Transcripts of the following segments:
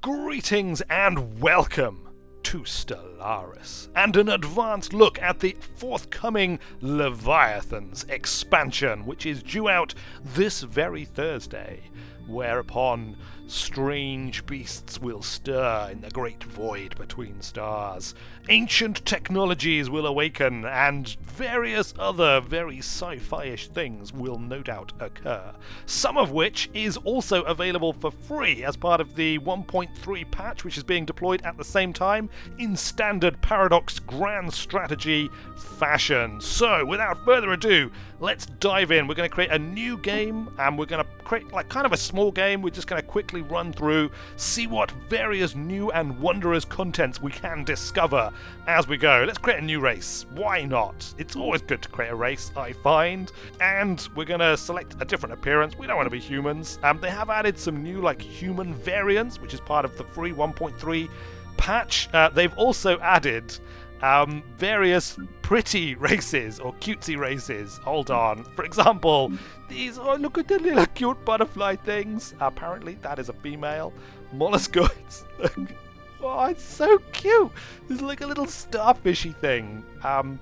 Greetings and welcome to Stellaris, and an advanced look at the forthcoming Leviathans expansion, which is due out this very Thursday, whereupon strange beasts will stir in the great void between stars, ancient technologies will awaken, and various other very sci-fi-ish things will no doubt occur, some of which is also available for free as part of the 1.3 patch, which is being deployed at the same time in standard Paradox Grand Strategy fashion. So, without further ado, let's dive in. We're going to create a new game, and we're going to create like kind of a small game. We're just going to quickly run through, see what various new and wondrous contents we can discover as we go. Let's create a new race. Why not? It's always good to create a race, I find. And we're going to select a different appearance. We don't want to be humans. They have added some new like human variants, which is part of the free 1.3 patch. They've also added various pretty races or cutesy races. Hold on. For example, these, oh, look at the little cute butterfly things. Apparently that is a female. Molluscoids. Oh, it's so cute. It's like a little starfishy thing. And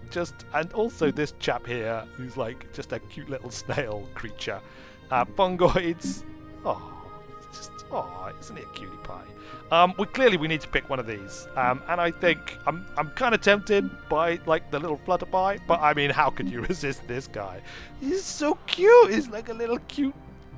also this chap here, who's like just a cute little snail creature. Fungoids. Oh, it's just, oh, isn't it a cutie pie? We need to pick one of these, and I think I'm kind of tempted by like the little flutterby, but I mean, how could you resist this guy? He's so cute. He's like a little cute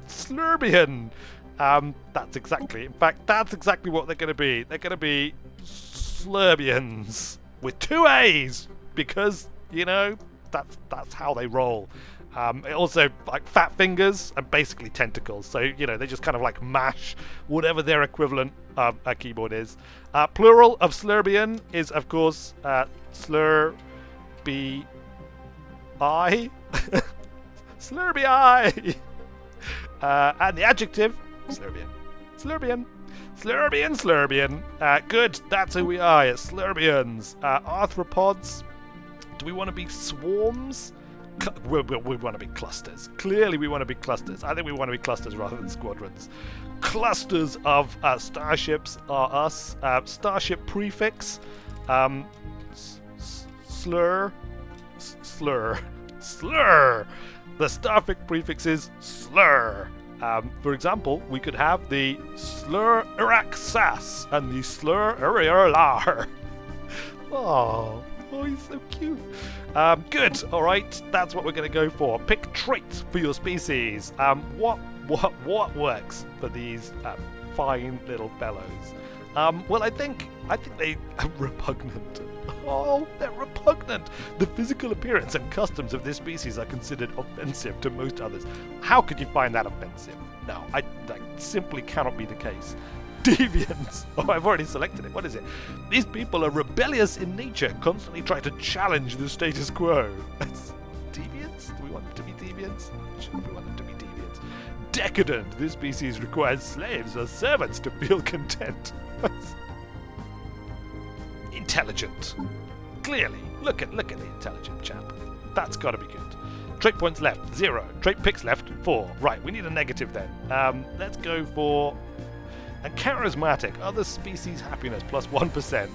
Slurbian. That's exactly what they're going to be. They're going to be Slurbians with 2 A's because you know that's how they roll. Also, like fat fingers and basically tentacles. So, you know, they just kind of like mash whatever their equivalent of a keyboard is. Plural of Slurbian is, of course, Slurbi. Slurbi. And the adjective, Slurbian. Slurbian. Slurbian, Slurbian. Good, that's who we are. It's Slurbians. Arthropods. Do we want to be swarms? We want to be clusters. Clearly we want to be clusters. I think we want to be clusters rather than squadrons. Clusters of starships are us. Starship prefix. Slur. The starship prefix is slur. For example, we could have the Slur Iraxas and the Slur Irilar. Oh, he's so cute. Good. All right, that's what we're going to go for. Pick traits for your species. What works for these fine little fellows? Well, I think they are repugnant. Oh, they're repugnant. The physical appearance and customs of this species are considered offensive to most others. How could you find that offensive? No, that simply cannot be the case. Deviants. Oh, I've already selected it. What is it? These people are rebellious in nature, constantly try to challenge the status quo. Deviants? Do we want them to be deviants? Should we want them to be deviants? Decadent. This species requires slaves or servants to feel content. Intelligent. Clearly. Look at the intelligent chap. That's got to be good. Trait points left, 0. Trait picks left, 4. Right, we need a negative then. Let's go for... And charismatic, other species happiness plus 1%.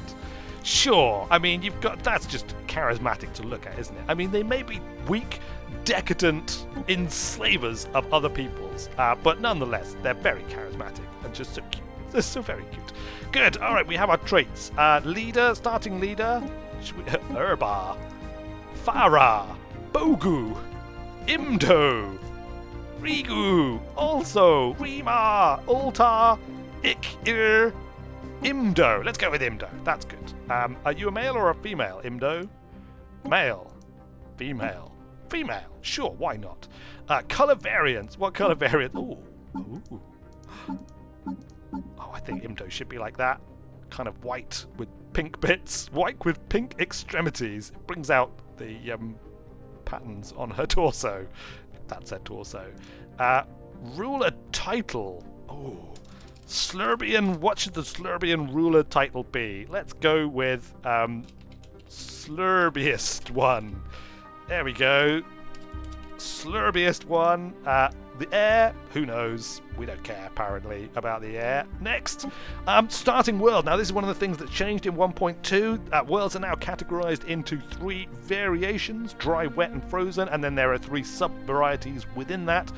Sure, I mean, that's just charismatic to look at, isn't it? I mean, they may be weak, decadent enslavers of other peoples, but nonetheless, they're very charismatic and just so cute. They're so very cute. Good, alright, we have our traits. Leader, starting leader, Urba, Farah, Bogu, Imdo, Rigu, also, Rima, Ultar, Ikir, Imdo. Let's go with Imdo. That's good. Are you a male or a female, Imdo? Male. Female. Female. Sure, why not? Color variants. What color variant? Ooh. Oh, I think Imdo should be like that. Kind of white with pink bits. White with pink extremities. It brings out the patterns on her torso. If that's her torso. Ruler title. Oh. Slurbian, what should the Slurbian ruler title be? Let's go with Slurbiest one. There we go. slurbiest one. The air, who knows? We don't care, apparently, about the air. Next, starting world. Now, this is one of the things that changed in 1.2. Worlds are now categorized into 3 variations, dry, wet, and frozen, and then there are 3 sub-varieties within that,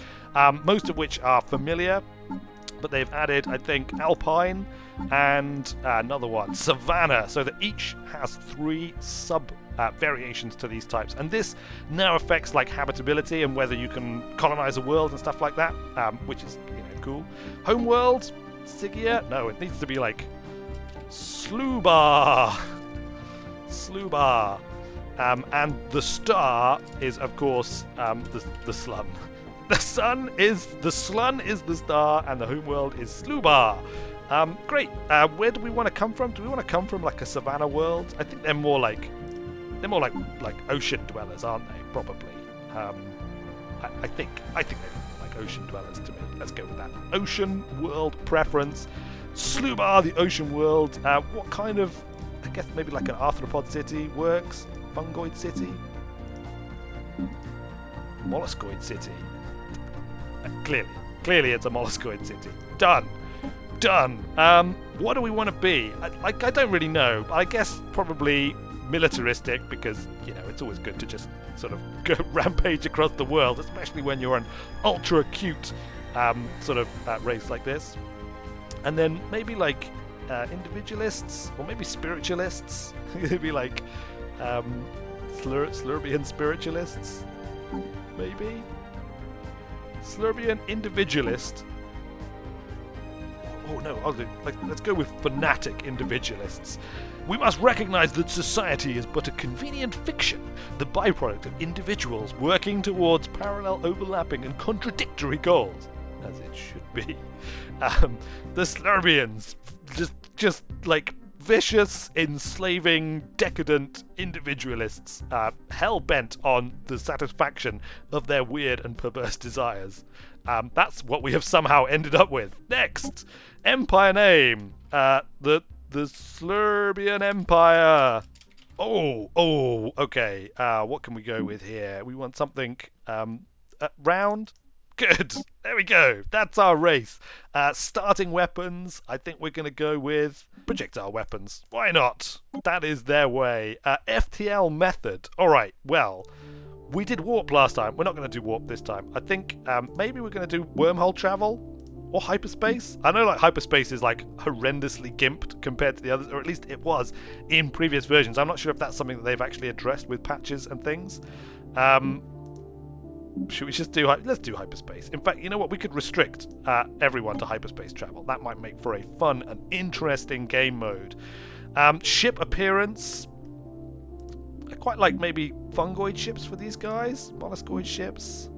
most of which are familiar, but they've added, I think, alpine and another one, savanna, so that each has 3 variations to these types, and this now affects like habitability and whether you can colonize a world and stuff like that, which is, you know, cool. Home world, Sigia? No, it needs to be like Slubaar. And the star is, of course, the slum. The slun is the star, and the home world is Slubaar. Great. Where do we want to come from? Do we want to come from like a savannah world? I think they're more like ocean dwellers, aren't they? Probably. I think they're like ocean dwellers to me. Let's go with that. Ocean world preference. Slubaar, the ocean world. What kind of? I guess maybe like an arthropod city works. Fungoid city. Molluscoid city. Clearly, it's a molluscoid city. Done. What do we want to be? I don't really know. I guess probably militaristic, because, you know, it's always good to just sort of go rampage across the world, especially when you're an ultra cute sort of race like this. And then maybe like individualists, or maybe spiritualists. Maybe like Slurbian spiritualists, maybe. Slurbian individualist. Oh no, let's go with fanatic individualists. We must recognize that society is but a convenient fiction, the byproduct of individuals working towards parallel, overlapping, and contradictory goals, as it should be. The Slurbians, just like vicious, enslaving, decadent individualists, hell-bent on the satisfaction of their weird and perverse desires. That's what we have somehow ended up with. Next, empire name. The Slurbian Empire. Oh, okay. What can we go with here? We want something round. Good. There we go. That's our race. Starting weapons. I think we're going to go with projectile weapons. Why not? That is their way. FTL method. All right. Well, we did warp last time. We're not going to do warp this time. I think maybe we're going to do wormhole travel or hyperspace. I know like hyperspace is like horrendously gimped compared to the others, or at least it was in previous versions. I'm not sure if that's something that they've actually addressed with patches and things. Should we just do... Let's do hyperspace. In fact, you know what? We could restrict everyone to hyperspace travel. That might make for a fun and interesting game mode. Ship appearance. I quite like maybe fungoid ships for these guys. Molluscoid ships.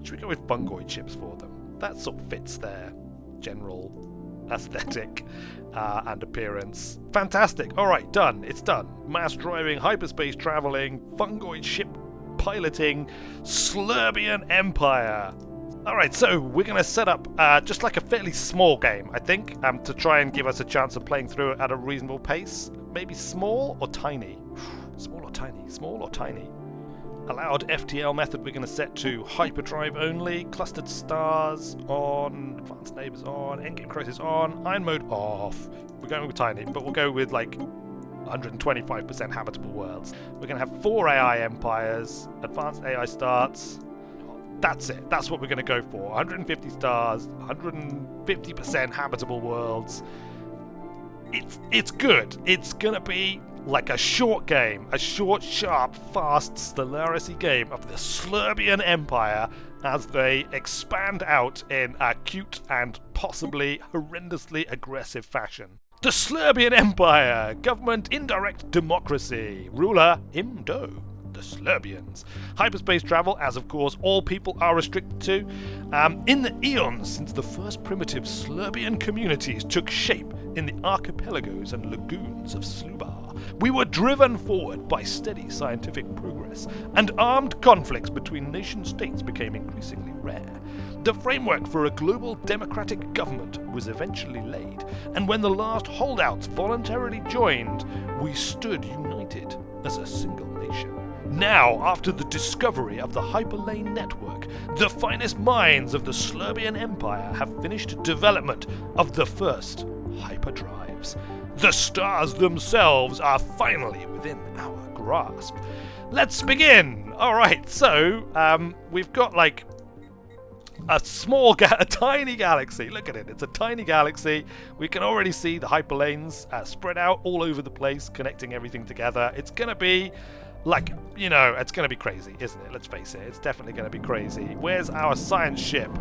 Should we go with fungoid ships for them? That sort of fits their general aesthetic and appearance. Fantastic. All right, done. It's done. Mass driving, hyperspace traveling, fungoid ship piloting, Slurbian Empire. Alright, so we're going to set up just like a fairly small game, I think, to try and give us a chance of playing through it at a reasonable pace. Maybe small or tiny? Small or tiny? Small or tiny? Allowed FTL method we're going to set to hyperdrive only, clustered stars on, advanced neighbors on, endgame crisis on, iron mode off. We're going with tiny, but we'll go with like 125% habitable worlds. We're going to have 4 AI empires, advanced AI starts. That's it. That's what we're going to go for. 150 stars, 150% habitable worlds. It's good. It's going to be like a short game, a short, sharp, fast Stellaris game of the Slurbian Empire as they expand out in a cute and possibly horrendously aggressive fashion. The Slurbian Empire, government indirect democracy, ruler Imdo, the Slurbians. Hyperspace travel, as of course all people are restricted to. In the eons since the first primitive Slurbian communities took shape in the archipelagos and lagoons of Slubaar, we were driven forward by steady scientific progress, and armed conflicts between nation-states became increasingly rare. The framework for a global democratic government was eventually laid, and when the last holdouts voluntarily joined, we stood united as a single nation. Now, after the discovery of the hyperlane network, the finest minds of the Slubaar Empire have finished development of the first hyperdrives. The stars themselves are finally within our grasp. Let's begin! Alright, so, we've got like a tiny galaxy. Look at it, it's a tiny galaxy. We can already see the hyperlanes spread out all over the place, connecting everything together. It's gonna be like, you know, it's gonna be crazy, isn't it? Let's face it, it's definitely gonna be crazy. Where's our science ship?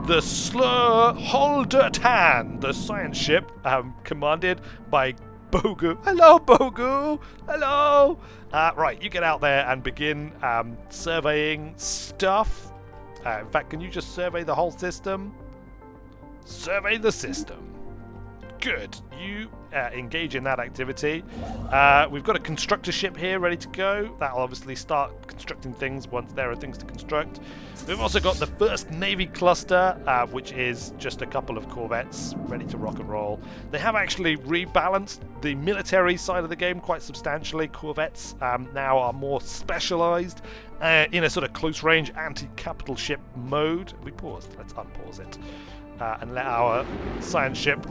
The Leviathans, the science ship commanded by Bogu. Hello, Bogu! Hello! Right, you get out there and begin surveying stuff. In fact, can you just survey the whole system? Survey the system. Good. You engage in that activity. We've got a constructor ship here ready to go. That'll obviously start constructing things once there are things to construct. We've also got the first Navy cluster, which is just a couple of corvettes ready to rock and roll. They have actually rebalanced the military side of the game quite substantially. Corvettes now are more specialized in a sort of close-range anti-capital ship mode. We paused. Let's unpause it and let our science ship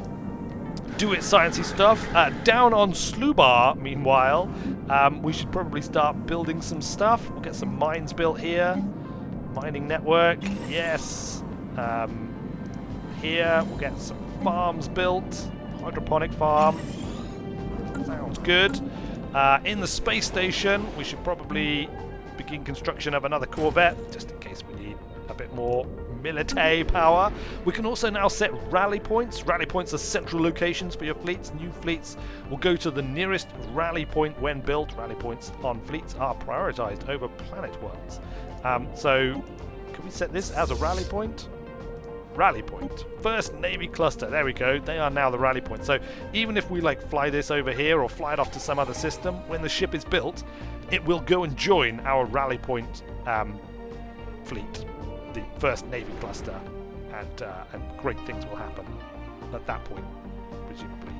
do its sciencey stuff. Down on Slubaar, meanwhile, we should probably start building some stuff. We'll get some mines built here. Mining network, yes. Here, we'll get some farms built. Hydroponic farm. Sounds good. In the space station, we should probably begin construction of another corvette, just in case we need a bit more military power. We can also now set rally points. Rally points are central locations for your fleets. New fleets will go to the nearest rally point when built. Rally points on fleets are prioritized over planet ones. So, can we set this as a rally point? Rally point. First Navy cluster. There we go. They are now the rally point. So, even if we like fly this over here or fly it off to some other system, when the ship is built, it will go and join our rally point fleet. The first Navy cluster, and great things will happen at that point, presumably.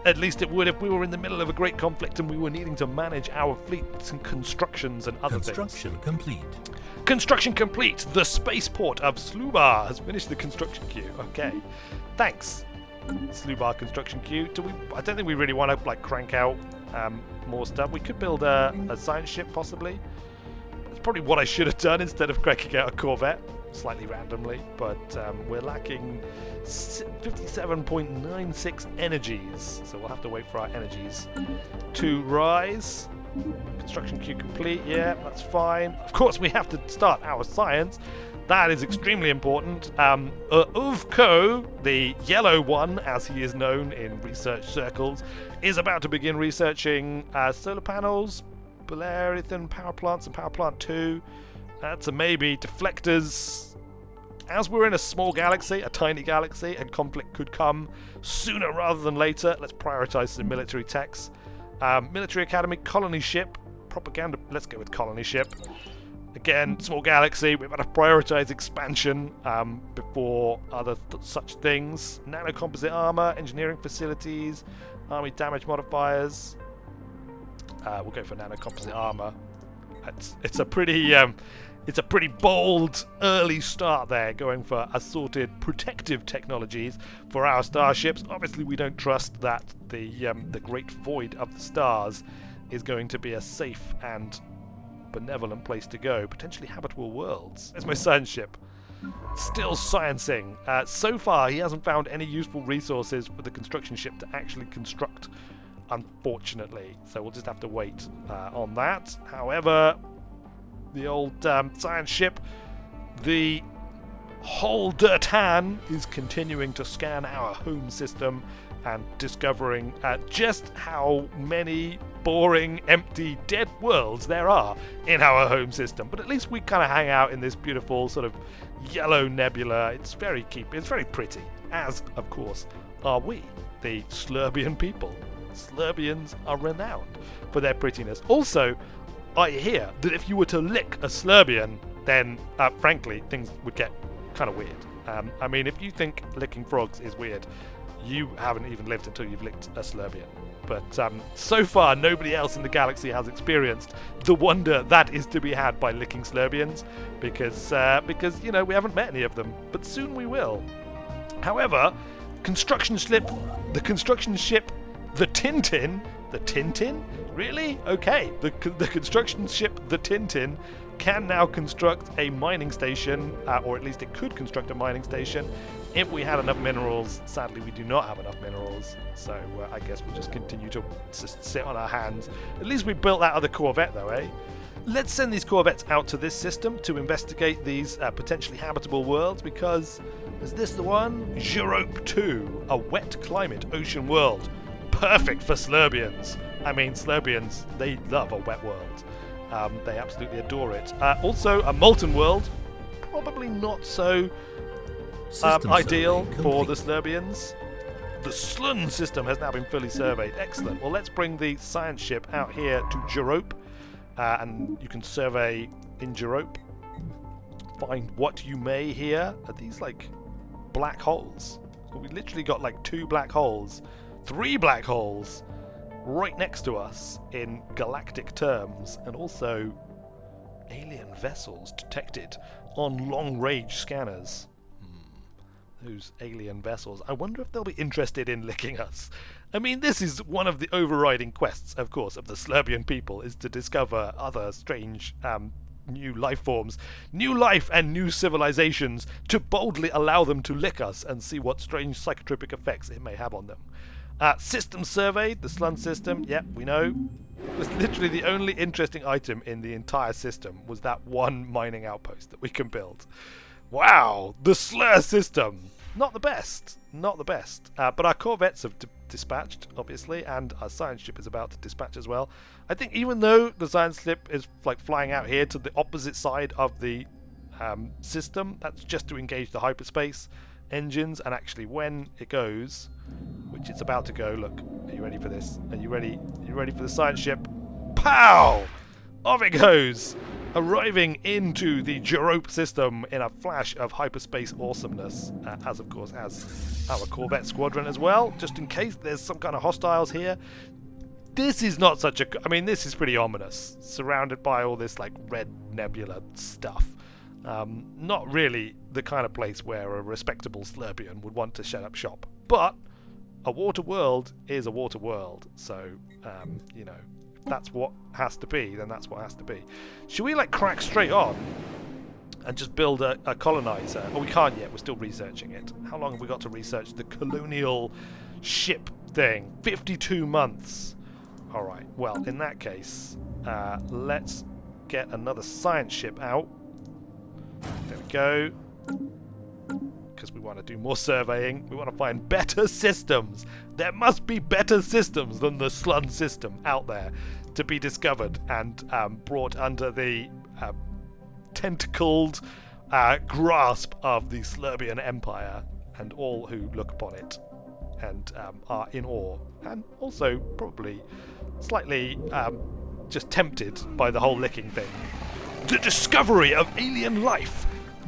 At least it would if we were in the middle of a great conflict and we were needing to manage our fleets and constructions and other things. Construction complete. Construction complete! The spaceport of Slubaar has finished the construction queue. Okay, thanks, Slubaar construction queue. I don't think we really want to like crank out more stuff. We could build a science ship possibly. Probably what I should have done instead of cranking out a corvette, slightly randomly, but we're lacking 57.96 energies, so we'll have to wait for our energies to rise. Construction queue complete, yeah, that's fine. Of course, we have to start our science. That is extremely important. Uvko, the yellow one, as he is known in research circles, is about to begin researching solar panels, Leviathan power plants and power plant 2. That's a maybe. Deflectors. As we're in a small galaxy, a tiny galaxy, and conflict could come sooner rather than later, let's prioritize some military techs. Military academy, colony ship, propaganda. Let's go with colony ship. Again, small galaxy. We've got to prioritize expansion before other such things. Nanocomposite armor, engineering facilities, army damage modifiers. We'll go for nanocomposite armor. It's a pretty bold early start there, going for assorted protective technologies for our starships. Obviously, we don't trust that the great void of the stars is going to be a safe and benevolent place to go. Potentially habitable worlds. There's my science ship. Still sciencing. So far, he hasn't found any useful resources for the construction ship to actually construct, unfortunately, so we'll just have to wait on that. However, the old science ship, the Leviathan, is continuing to scan our home system and discovering just how many boring, empty, dead worlds there are in our home system. But at least we kind of hang out in this beautiful sort of yellow nebula. It's very pretty, as of course are we, the Slubaar people. Slubians are renowned for their prettiness. Also, I hear that if you were to lick a Slubian, then, frankly, things would get kind of weird. I mean, if you think licking frogs is weird, you haven't even lived until you've licked a Slurbian. But so far, nobody else in the galaxy has experienced the wonder that is to be had by licking Slurbians, because you know, we haven't met any of them, but soon we will. However, the construction ship, the Tintin, really? Okay, the construction ship, the Tintin, can now construct a mining station, or at least it could construct a mining station if we had enough minerals. Sadly, we do not have enough minerals, so I guess we'll just continue to just sit on our hands. At least we built that other Corvette, though, eh? Let's send these Corvettes out to this system to investigate these potentially habitable worlds, because is this the one? Europe 2, a wet climate ocean world. Perfect for Slurbians. I mean, Slurbians, they love a wet world. They absolutely adore it. Also, a molten world, probably not so ideal for the Slurbians. The Slun system has now been fully surveyed. Excellent. Well, let's bring the science ship out here to Europe, and you can survey in Europe. Find what you may here. Are these like black holes? We literally got like 2 black holes, 3 black holes right next to us in galactic terms, and also alien vessels detected on long-range scanners. Those alien vessels. I wonder if they'll be interested in licking us. I mean, this is one of the overriding quests, of course, of the Slurbian people, is to discover other strange new life forms, new life and new civilizations, to boldly allow them to lick us and see what strange psychotropic effects it may have on them. System surveyed, the Slun system, yep, we know. It was literally the only interesting item in the entire system was that one mining outpost that we can build. Wow, the Slur system! Not the best, not the best. But our Corvettes have dispatched, obviously, and our science ship is about to dispatch as well. I think even though the science ship is like flying out here to the opposite side of the system, that's just to engage the hyperspace engines, and actually when it goes, which it's about to go, look, are you ready for this? Are you ready? Are you ready for the science ship? Pow! Off it goes! Arriving into the Europe system in a flash of hyperspace awesomeness, as of course as our Corvette squadron as well, just in case there's some kind of hostiles here. This is not such a... I mean, this is pretty ominous, surrounded by all this like red nebula stuff. Not really the kind of place where a respectable Slurbian would want to shut up shop. But a water world is a water world, so, you know, if that's what has to be, then that's what has to be. Should we, like, crack straight on and just build a colonizer? Oh, we can't yet. We're still researching it. How long have we got to research the colonial ship thing? 52 months. All right. Well, in that case, let's get another science ship out. There we go. Because we want to do more surveying. We want to find better systems. There must be better systems than the Slun system out there to be discovered and brought under the tentacled grasp of the Slurbian Empire and all who look upon it and are in awe, and also probably slightly just tempted by the whole licking thing. The discovery of alien life.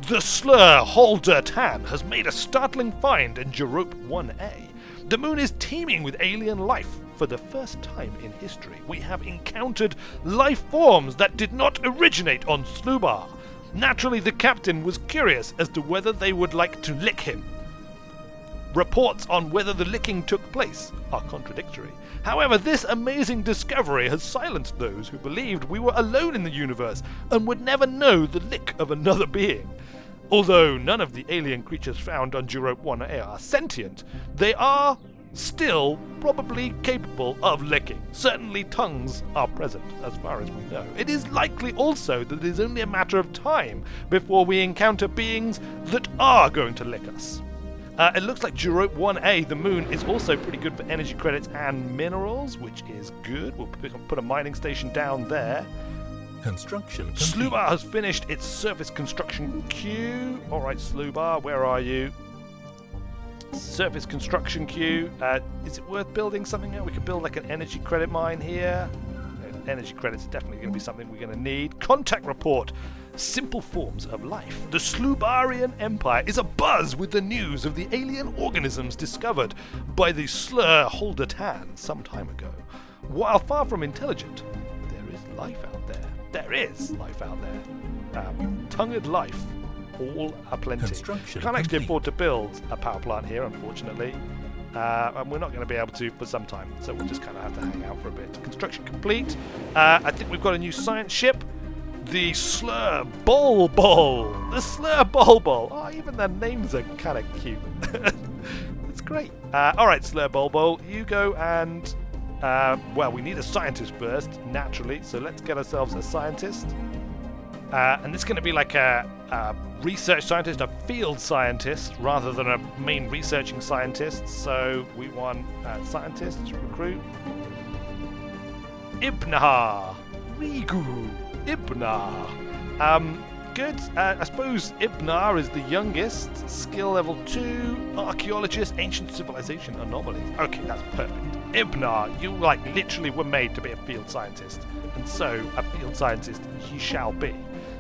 The Slur Holder Tan has made a startling find in Europe 1A. The moon is teeming with alien life. For the first time in history, we have encountered life forms that did not originate on Slubaar. Naturally, the captain was curious as to whether they would like to lick him. Reports on whether the licking took place are contradictory. However, this amazing discovery has silenced those who believed we were alone in the universe and would never know the lick of another being. Although none of the alien creatures found on Europe 1A are sentient, they are still probably capable of licking. Certainly tongues are present, as far as we know. It is likely also that it is only a matter of time before we encounter beings that are going to lick us. It looks like Europe 1A, the moon, is also pretty good for energy credits and minerals, which is good. We'll put a mining station down there. Construction complete. Slubaar has finished its surface construction queue. Alright, Slubaar, where are you? Surface construction queue. Is it worth building something now? We could build like an energy credit mine here. Energy credits are definitely going to be something we're going to need. Contact report. simple forms of life. The Slubaarian Empire is abuzz with the news of the alien organisms discovered by the Leviathans some time ago. While far from intelligent, there is life out there. There is life out there. Tongued life, all aplenty. Construction Can't actually complete. afford to build a power plant here, unfortunately. And we're not going to be able to for some time, so we'll just kind of have to hang out for a bit. Construction complete. I think we've got a new science ship. The Slubaar Rises. The Slubaar Rises. Oh, even their names are kind of cute. That's great. Alright, Slubaar Rises, you go and... well, we need a scientist first, naturally, so let's get ourselves a scientist. And it's going to be like a research scientist, a field scientist, rather than a main researching scientist. So we want a scientist, recruit. Ibnah. Rigu. Ibnah. Good. I suppose Ibnah is the youngest. Skill level 2. Archaeologist. Ancient civilization anomalies. Okay, that's perfect. Ibnah, you literally were made to be a field scientist. And so, a field scientist you shall be.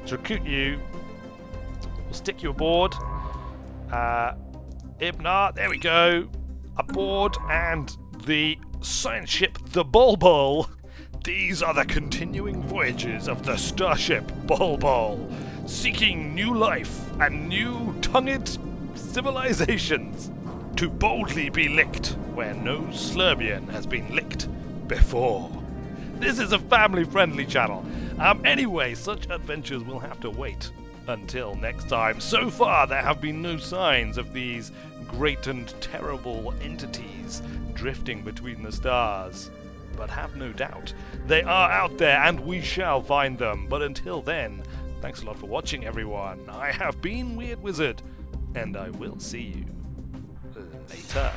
To recruit you, we'll stick you aboard. Ibnah, there we go. Aboard, and the science ship, the Bulbul. These are the continuing voyages of the starship Bulbul, seeking new life and new tongued civilizations to boldly be licked where no Slurbian has been licked before. This is a family-friendly channel. Anyway, such adventures will have to wait until next time. So far, there have been no signs of these great and terrible entities drifting between the stars. But have no doubt, they are out there and we shall find them. But until then, thanks a lot for watching, everyone. I have been Weird Wizard, and I will see you later.